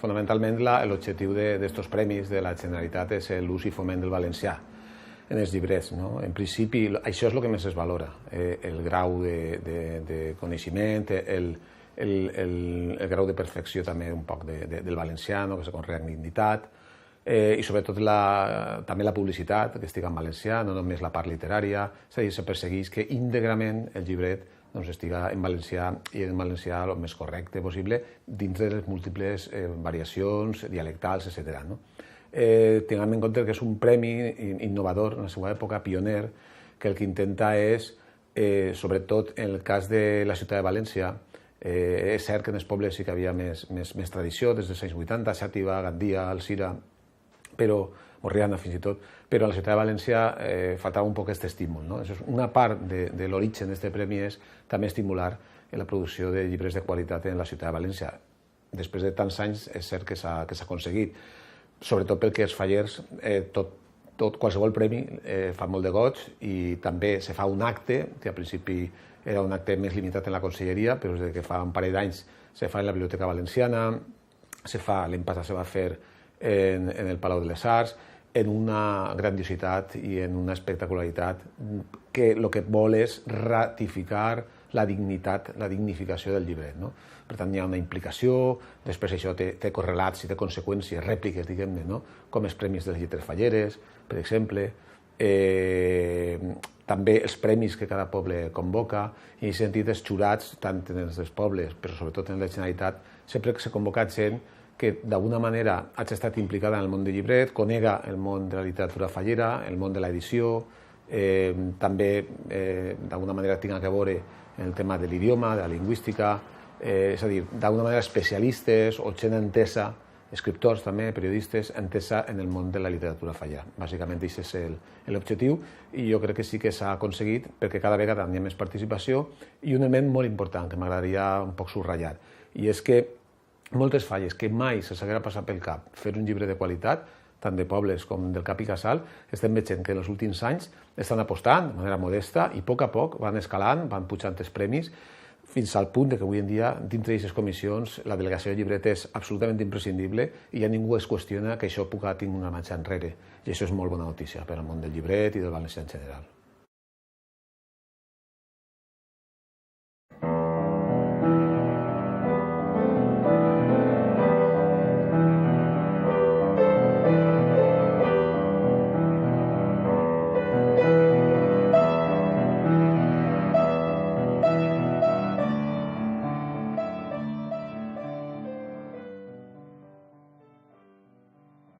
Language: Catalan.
fonamentalment l'objectiu d'aquests premis de la Generalitat és l'ús i foment del valencià en els llibrets. En principi, això és el que més es valora, el grau de coneixement, el grau de perfecció també un poc del valencià, que se conrea amb dignitat, i sobretot també la publicitat, que estigui en valencià, no només la part literària, és a dir, se persegueix que íntegrament el llibret estigui en valencià i en valencià el més correcte possible dins de les múltiples variacions, dialectals, etc. Tinguem en compte que és un premi innovador en la seva època, pioner, que el que intenta és, sobretot en el cas de la ciutat de València, és cert que en els pobles sí que havia més tradició, des dels anys 80, Xàtiva, Gandia, Alzira, Borriana fins i tot, però a la ciutat de València faltava un poc aquest estímul. Una part de l'origen d'aquest premi és també estimular la producció de llibres de qualitat en la ciutat de València. Després de tants anys és cert que s'ha aconseguit, sobretot perquè els fallers, qualsevol premi fa molt de goig i també se fa un acte, que al principi era un acte més limitat en la conselleria, però des que fa un parell d'anys se fa en la Biblioteca Valenciana, l'any passat se va fer en el Palau de les Arts, en una grandiositat i en una espectacularitat que el que vol és ratificar la dignitat, la dignificació del llibret. Per tant, hi ha una implicació, després això té correlats i té conseqüències, rèpliques, diguem-ne, com els premis de les lletres falleres, per exemple, també els premis que cada poble convoca, i en aquest sentit els jurats, tant en els dels pobles, però sobretot en la Generalitat, sempre que s'ha convocat gent que d'alguna manera ha estat implicada en el món del llibret, conega el món de la literatura fallera, el món de l'edició, també d'alguna manera tinga a veure en el tema de l'idioma, de la lingüística, és a dir, d'alguna manera especialistes o gent entesa, escriptors també, periodistes, entesa en el món de la literatura fallera. Bàsicament aquest és l'objectiu i jo crec que sí que s'ha aconseguit perquè cada vegada hi ha més participació i un element molt important que m'agradaria un poc subratllar, i és que moltes falles que mai se s'haguera passat pel cap fer un llibre de qualitat, tant de pobles com del Cap i Casal, estem veient que en els últims anys estan apostant de manera modesta i a poc van escalant, van pujant els premis, fins al punt que avui en dia, dintre d'aquestes comissions, la delegació de llibret és absolutament imprescindible i ja ningú es qüestiona que això pugui tenir una marxa enrere. I això és molt bona notícia per al món del llibret i del valencià en general.